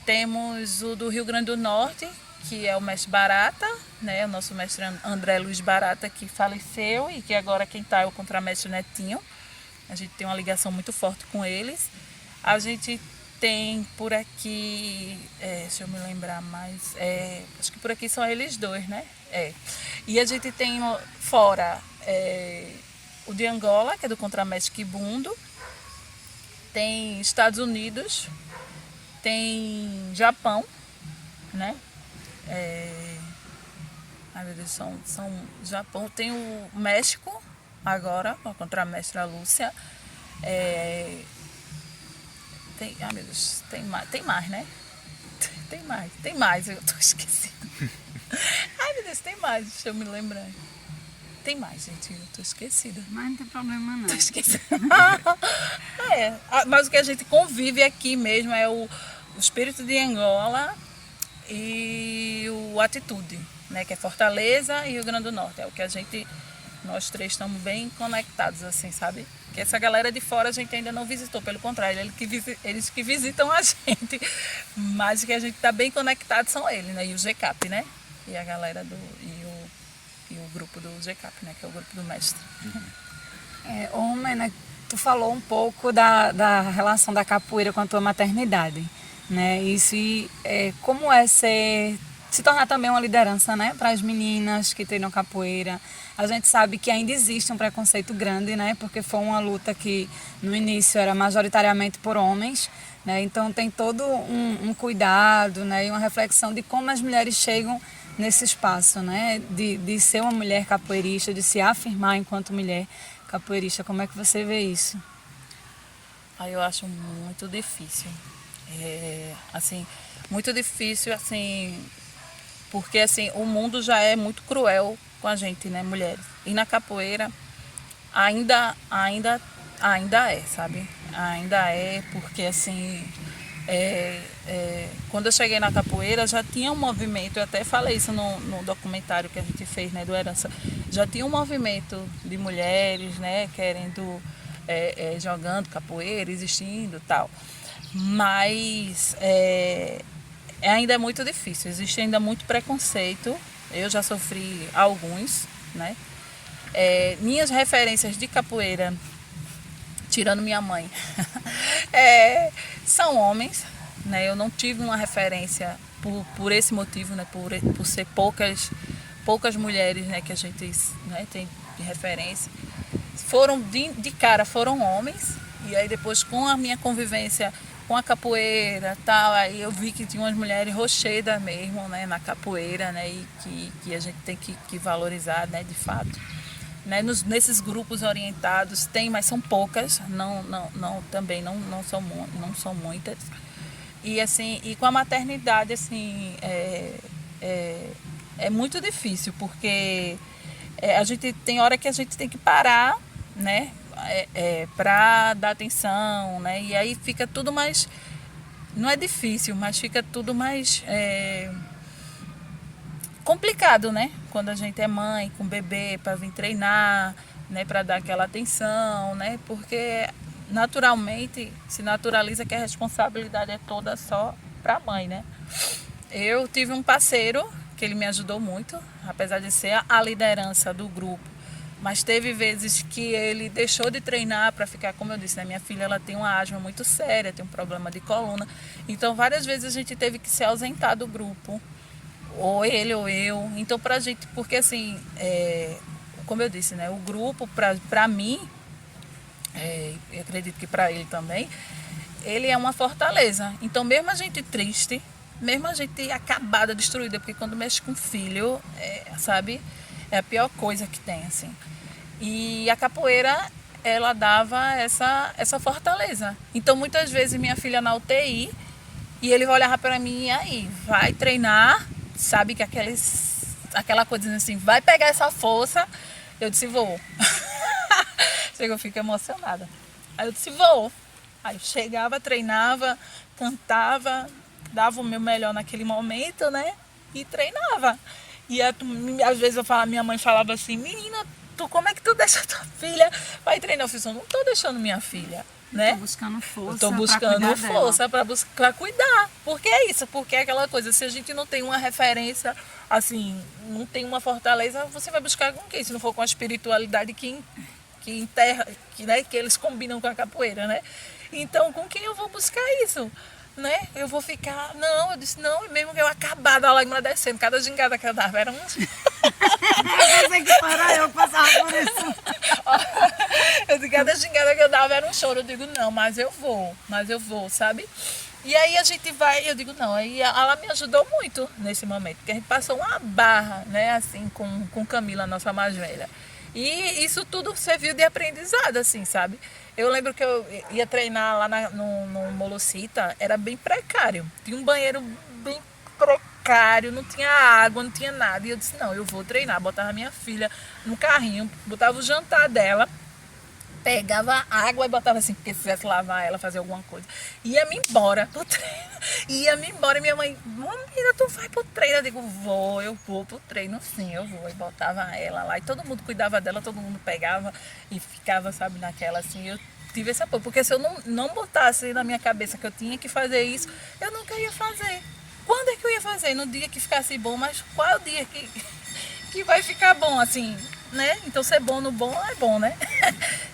Temos o do Rio Grande do Norte, que é o mestre Barata, né? O nosso mestre André Luiz Barata, que faleceu e que agora quem está é o contramestre Netinho. A gente tem uma ligação muito forte com eles. A gente tem por aqui, deixa eu me lembrar mais, acho que por aqui são eles dois, né? E a gente tem fora o de Angola, que é do contramestre Kibundo. Tem Estados Unidos, tem Japão, né? Meu Deus, são Japão, tem o México agora, com a contramestra Lúcia. Meu Deus, tem mais, né? Tem mais, eu tô esquecendo. Meu Deus, tem mais, deixa eu me lembrar. Tem mais, gente, eu tô esquecida. Mas não tem problema não. Tô esquecida. Mas o que a gente convive aqui mesmo é o espírito de Angola e o Atitude, né, que é Fortaleza e Rio Grande do Norte. É o que nós três estamos bem conectados, assim, sabe? Que essa galera de fora a gente ainda não visitou, pelo contrário, eles que visitam a gente. Mas que a gente está bem conectado são eles, né? E o GCAP, né? E a galera e o grupo do GCAP, né? Que é o grupo do mestre. Né, tu falou um pouco da relação da capoeira com a tua maternidade, né? Isso como se tornar também uma liderança, né, para as meninas que treinam capoeira. A gente sabe que ainda existe um preconceito grande, né, porque foi uma luta que no início era majoritariamente por homens, né, então tem todo um cuidado, né, e uma reflexão de como as mulheres chegam nesse espaço, né, de ser uma mulher capoeirista, de se afirmar enquanto mulher capoeirista. Como é que você vê isso? Eu acho muito difícil. Assim, muito difícil, assim, porque assim, o mundo já é muito cruel com a gente, né, mulheres. E na capoeira ainda é, sabe? Ainda é, porque assim, quando eu cheguei na capoeira já tinha um movimento, eu até falei isso no documentário que a gente fez, né, do Herança, já tinha um movimento de mulheres, né, querendo, jogando capoeira, existindo e tal. Mas ainda é muito difícil, existe ainda muito preconceito. Eu já sofri alguns, né? Minhas referências de capoeira, tirando minha mãe, são homens, né? Eu não tive uma referência por esse motivo, né? Por ser poucas mulheres, né? Que a gente, né, tem de referência. De cara foram homens, e aí depois com a minha convivência com a capoeira, tal, aí eu vi que tinha umas mulheres rochedas mesmo, né, na capoeira, né, e que a gente tem que valorizar, né, de fato. Né, nesses grupos orientados tem, mas são poucas, também não são muitas. E assim, e com a maternidade, assim, é muito difícil, porque a gente tem hora que a gente tem que parar, né? Para dar atenção, né? E aí fica tudo mais, não é difícil, mas fica tudo mais complicado, né? Quando a gente é mãe com bebê para vir treinar, né? Para dar aquela atenção, né? Porque naturalmente se naturaliza que a responsabilidade é toda só para a mãe, né? Eu tive um parceiro que ele me ajudou muito, apesar de ser a liderança do grupo. Mas teve vezes que ele deixou de treinar para ficar, como eu disse, né? Minha filha ela tem uma asma muito séria, tem um problema de coluna. Então, várias vezes a gente teve que se ausentar do grupo, ou ele ou eu. Então, pra gente, porque assim, como eu disse, né? O grupo, pra mim, eu acredito que para ele também, ele é uma fortaleza. Então, mesmo a gente triste, mesmo a gente acabada, destruída, porque quando mexe com filho, sabe, é a pior coisa que tem, assim. E a capoeira, ela dava essa fortaleza. Então, muitas vezes, minha filha na UTI, e ele olhava para mim, e aí, vai treinar, sabe, que aquela coisa assim, vai pegar essa força. Eu disse, vou. Chega, eu fico emocionada. Aí eu disse, vou. Aí eu chegava, treinava, cantava, dava o meu melhor naquele momento, né? E treinava. E às vezes minha mãe falava assim, menina, como é que tu deixa tua filha vai treinar? Eu fiz, eu não tô deixando minha filha, né? Tô buscando força. Tô buscando força para cuidar. Porque é isso, porque é aquela coisa, se a gente não tem uma referência, assim, não tem uma fortaleza, você vai buscar com quem? Se não for com a espiritualidade que enterra, né, que eles combinam com a capoeira, né? Então, com quem eu vou buscar isso? Né? Eu vou ficar... Não, eu disse, não, mesmo que eu acabada a lágrima descendo, cada gingada que eu dava era um... Eu sei que para eu passava por isso. Eu disse, cada gingada que eu dava era um choro. Eu digo, não, mas eu vou, sabe? E aí a gente vai, eu digo, não, aí ela me ajudou muito nesse momento, porque a gente passou uma barra, né, assim, com Camila, nossa mais velha. E isso tudo serviu de aprendizado, assim, sabe? Eu lembro que eu ia treinar lá no Molocita, era bem precário. Tinha um banheiro bem precário, não tinha água, não tinha nada. E eu disse, não, eu vou treinar. Botava minha filha no carrinho, botava o jantar dela, pegava água e botava assim, porque se quisesse lavar ela, fazer alguma coisa. Ia-me embora pro treino. Ia-me embora e minha mãe, menina, tu vai pro treino? Eu digo, eu vou pro treino, sim, eu vou. E botava ela lá. E todo mundo cuidava dela, todo mundo pegava e ficava, sabe, naquela assim. Eu tive esse apoio. Porque se eu não botasse na minha cabeça que eu tinha que fazer isso, eu nunca ia fazer. Quando é que eu ia fazer? No dia que ficasse bom, mas qual é o dia que vai ficar bom, assim, né? Então ser bom no bom é bom, né?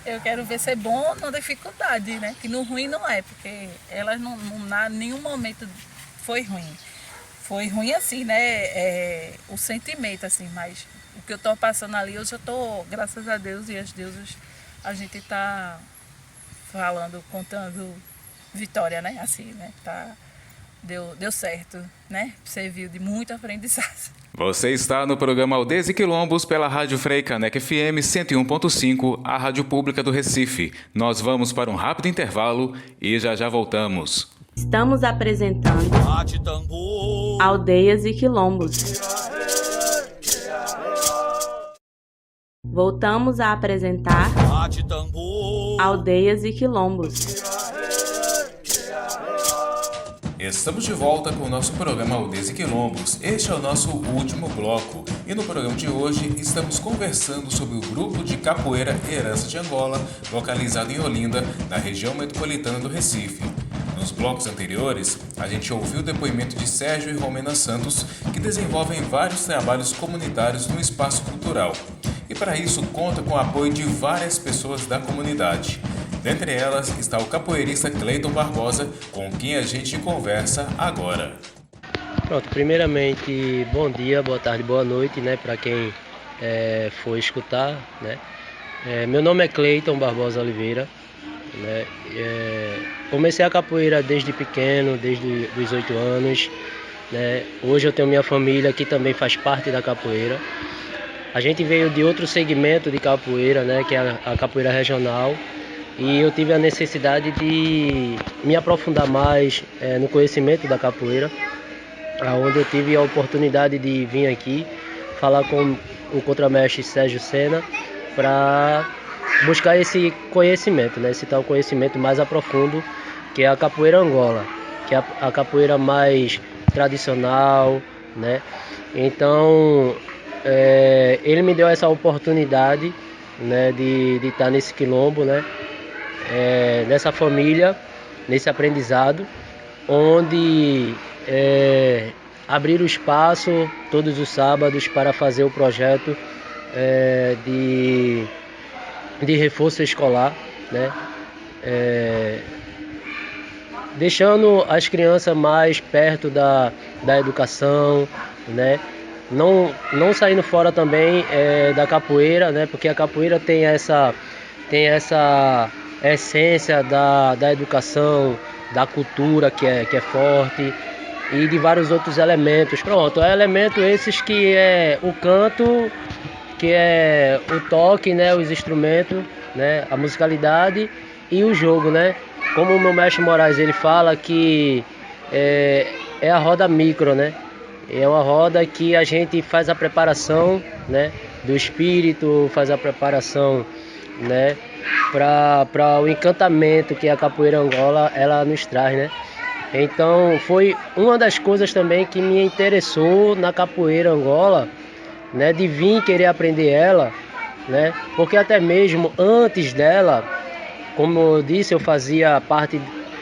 Eu quero ver ser bom na dificuldade, né? Que no ruim não é, porque elas não nenhum momento foi ruim. Foi ruim assim, né? O sentimento, assim, mas o que eu tô passando ali, hoje eu tô, graças a Deus e aos deuses, a gente tá falando, contando vitória, né? Assim, né? Deu certo, né? Serviu de muito aprendizado. Você está no programa Aldeias e Quilombos pela Rádio Frei Caneca FM 101.5, a rádio pública do Recife. Nós vamos para um rápido intervalo e já voltamos. Estamos apresentando Aldeias e Quilombos. Voltamos a apresentar Aldeias e Quilombos. Estamos de volta com o nosso programa Aldeias e Quilombos. Este é o nosso último bloco. E no programa de hoje estamos conversando sobre o grupo de capoeira Herança de Angola, localizado em Olinda, na região metropolitana do Recife. Nos blocos anteriores, a gente ouviu o depoimento de Sérgio e Romena Santos, que desenvolvem vários trabalhos comunitários no espaço cultural. E para isso conta com o apoio de várias pessoas da comunidade. Dentre elas está o capoeirista Cleiton Barbosa, com quem a gente conversa agora. Pronto, primeiramente, bom dia, boa tarde, boa noite, né, para quem for escutar, né. Meu nome é Cleiton Barbosa Oliveira, né. Comecei a capoeira desde pequeno, desde os 8 anos, né. Hoje eu tenho minha família que também faz parte da capoeira. A gente veio de outro segmento de capoeira, né, que é a capoeira regional. E eu tive a necessidade de me aprofundar mais no conhecimento da capoeira, onde eu tive a oportunidade de vir aqui falar com o contramestre Sérgio Sena para buscar esse conhecimento, né? Esse tal conhecimento mais aprofundo, que é a capoeira Angola, que é a capoeira mais tradicional, né? Então, ele me deu essa oportunidade, né, de estar nesse quilombo, né? Nessa família, nesse aprendizado, onde abrir o espaço todos os sábados para fazer o projeto de reforço escolar, né? Deixando as crianças mais perto da educação, né? Não saindo fora também da capoeira, né? Porque a capoeira tem essa essência da educação, da cultura que é forte, e de vários outros elementos. Pronto, elementos esses que é o canto, que é o toque, né? Os instrumentos, né? A musicalidade e o jogo, né? Como o meu mestre Moraes ele fala que é a roda micro, né? É uma roda que a gente faz a preparação, né, do espírito, faz a preparação, né, para o encantamento que a capoeira Angola ela nos traz, né? Então foi uma das coisas também que me interessou na capoeira Angola, né, de vir querer aprender ela, né? Porque até mesmo antes dela, como eu disse, eu fazia parte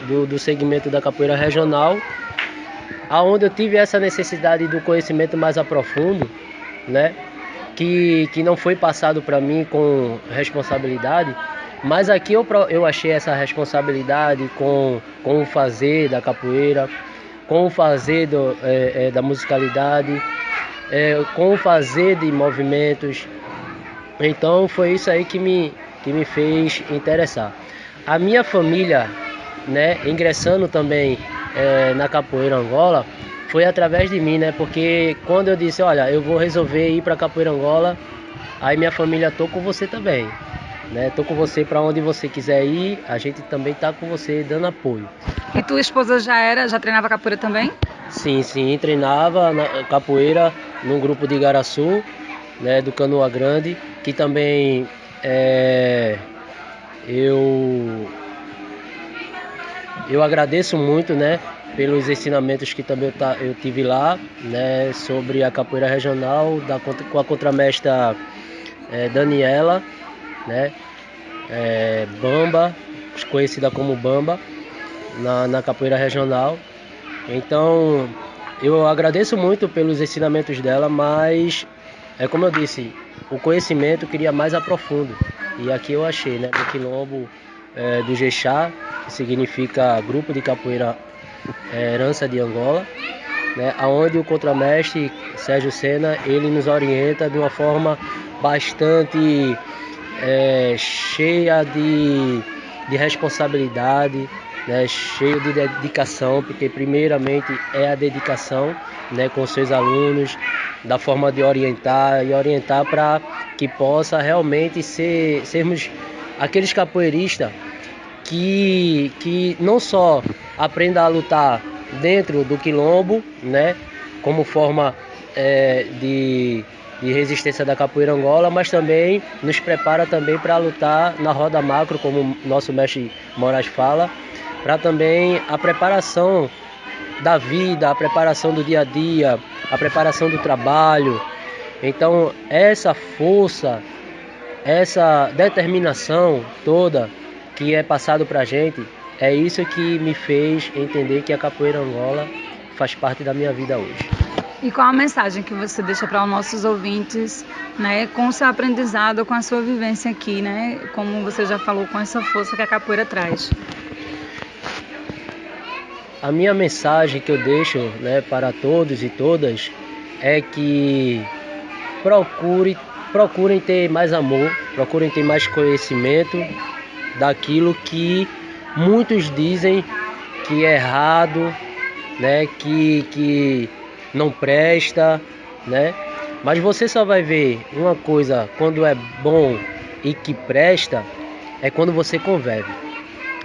do segmento da capoeira regional, aonde eu tive essa necessidade do conhecimento mais aprofundo, né? Que não foi passado para mim com responsabilidade, mas aqui eu achei essa responsabilidade com o fazer da capoeira, com o fazer da musicalidade, com o fazer de movimentos. Então foi isso aí que me fez interessar. A minha família, né, ingressando também na capoeira Angola, foi através de mim, né? Porque quando eu disse, olha, eu vou resolver ir para capoeira Angola, aí minha família, tô com você também, né? Tô com você para onde você quiser ir, a gente também tá com você dando apoio. E tua esposa já treinava capoeira também? Sim, treinava na capoeira num grupo de Igaraçu, né, do Canoa Grande, que também eu agradeço muito, né, pelos ensinamentos que também eu tive lá, né, sobre a capoeira regional, com a contramestra Daniela, né, Bamba, conhecida como Bamba, na capoeira regional. Então, eu agradeço muito pelos ensinamentos dela, mas, como eu disse, o conhecimento eu queria mais aprofundo. E aqui eu achei, né, no quilombo do Jexá, que significa Grupo de Capoeira Herança de Angola, né, onde o contramestre Sérgio Sena, ele nos orienta de uma forma bastante cheia de responsabilidade, né, cheio de dedicação, porque primeiramente é a dedicação, né, com seus alunos, da forma de orientar para que possa realmente sermos aqueles capoeiristas que não só aprenda a lutar dentro do quilombo, né, como forma de resistência da capoeira Angola, mas também nos prepara também para lutar na roda macro, como o nosso mestre Moraes fala, para também a preparação da vida, a preparação do dia a dia, a preparação do trabalho. Então essa força, essa determinação toda que é passado para a gente, é isso que me fez entender que a capoeira Angola faz parte da minha vida hoje. E qual a mensagem que você deixa para os nossos ouvintes, né, com o seu aprendizado, com a sua vivência aqui, né, como você já falou, com essa força que a capoeira traz? A minha mensagem que eu deixo, né, para todos e todas é que procurem ter mais amor, procurem ter mais conhecimento daquilo que muitos dizem que é errado, né, que não presta, né? Mas você só vai ver uma coisa quando é bom e que presta, é quando você convive,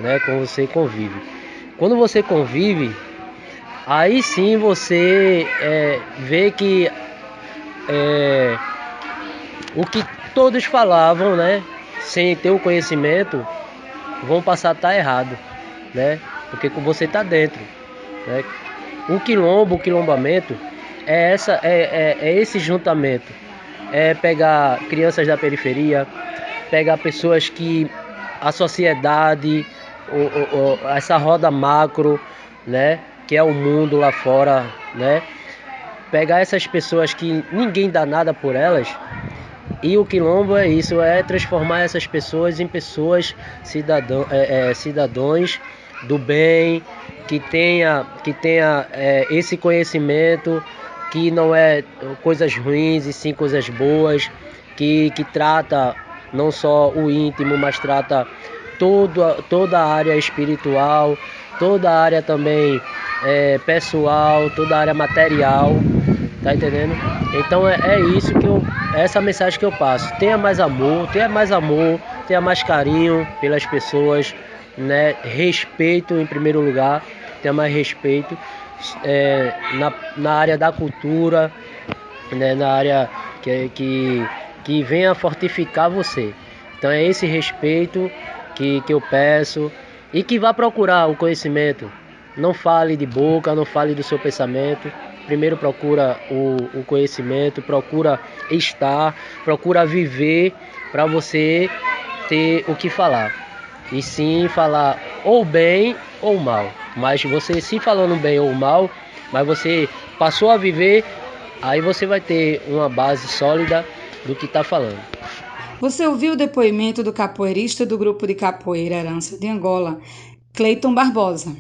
né? Quando você convive. Quando você convive, aí sim você vê que o que todos falavam, né, sem ter o conhecimento, vão passar a estar errado, né, porque você está dentro, né. O quilombamento é esse juntamento, é pegar crianças da periferia, pegar pessoas que a sociedade, essa roda macro, né, que é o mundo lá fora, né, pegar essas pessoas que ninguém dá nada por elas. E o quilombo é isso, é transformar essas pessoas em pessoas cidadãos do bem, que tenha esse conhecimento, que não é coisas ruins e sim coisas boas, que trata não só o íntimo, mas trata toda a área espiritual, toda a área também pessoal, toda a área material, tá entendendo? Então é isso essa mensagem que eu passo. Tenha mais amor, tenha mais carinho pelas pessoas, né? Respeito em primeiro lugar, tenha mais respeito na área da cultura, né? Na área que venha fortificar você. Então é esse respeito que eu peço, e que vá procurar o conhecimento. Não fale de boca, não fale do seu pensamento. Primeiro procura o conhecimento, procura procura viver para você ter o que falar. E sim falar ou bem ou mal. Mas você se falando bem ou mal, mas você passou a viver, aí você vai ter uma base sólida do que está falando. Você ouviu o depoimento do capoeirista do grupo de capoeira Herança de Angola, Cleiton Barbosa.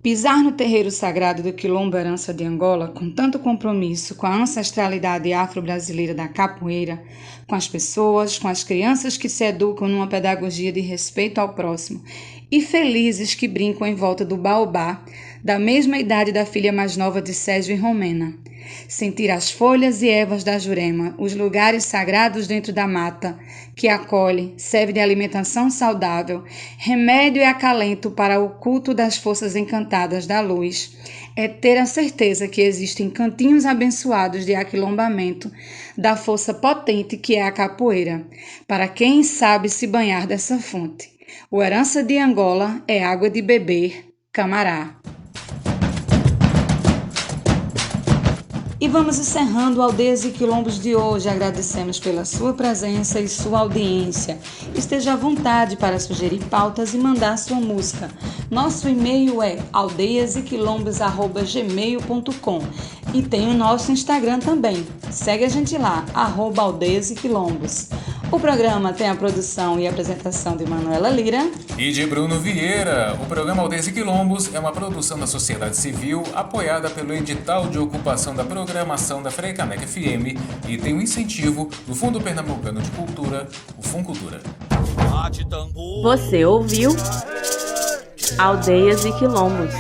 Pisar no terreiro sagrado do Quilombo Herança de Angola, com tanto compromisso com a ancestralidade afro-brasileira da capoeira, com as pessoas, com as crianças que se educam numa pedagogia de respeito ao próximo e felizes que brincam em volta do baobá, da mesma idade da filha mais nova de Sérgio e Romena. Sentir as folhas e ervas da Jurema, os lugares sagrados dentro da mata, que acolhe, serve de alimentação saudável, remédio e acalento para o culto das forças encantadas da luz, é ter a certeza que existem cantinhos abençoados de aquilombamento da força potente que é a capoeira, para quem sabe se banhar dessa fonte. O Herança de Angola é água de beber, camará. E vamos encerrando o Aldeias e Quilombos de hoje. Agradecemos pela sua presença e sua audiência. Esteja à vontade para sugerir pautas e mandar sua música. Nosso e-mail é aldeiasequilombos@gmail.com e tem o nosso Instagram também. Segue a gente lá, @aldeiasequilombos. O programa tem a produção e apresentação de Manuela Lira e de Bruno Vieira. O programa Aldeias e Quilombos é uma produção da sociedade civil apoiada pelo edital de ocupação da programação da Freicaneca FM e tem o incentivo do Fundo Pernambucano de Cultura, o Funcultura. Você ouviu Aldeias e Quilombos.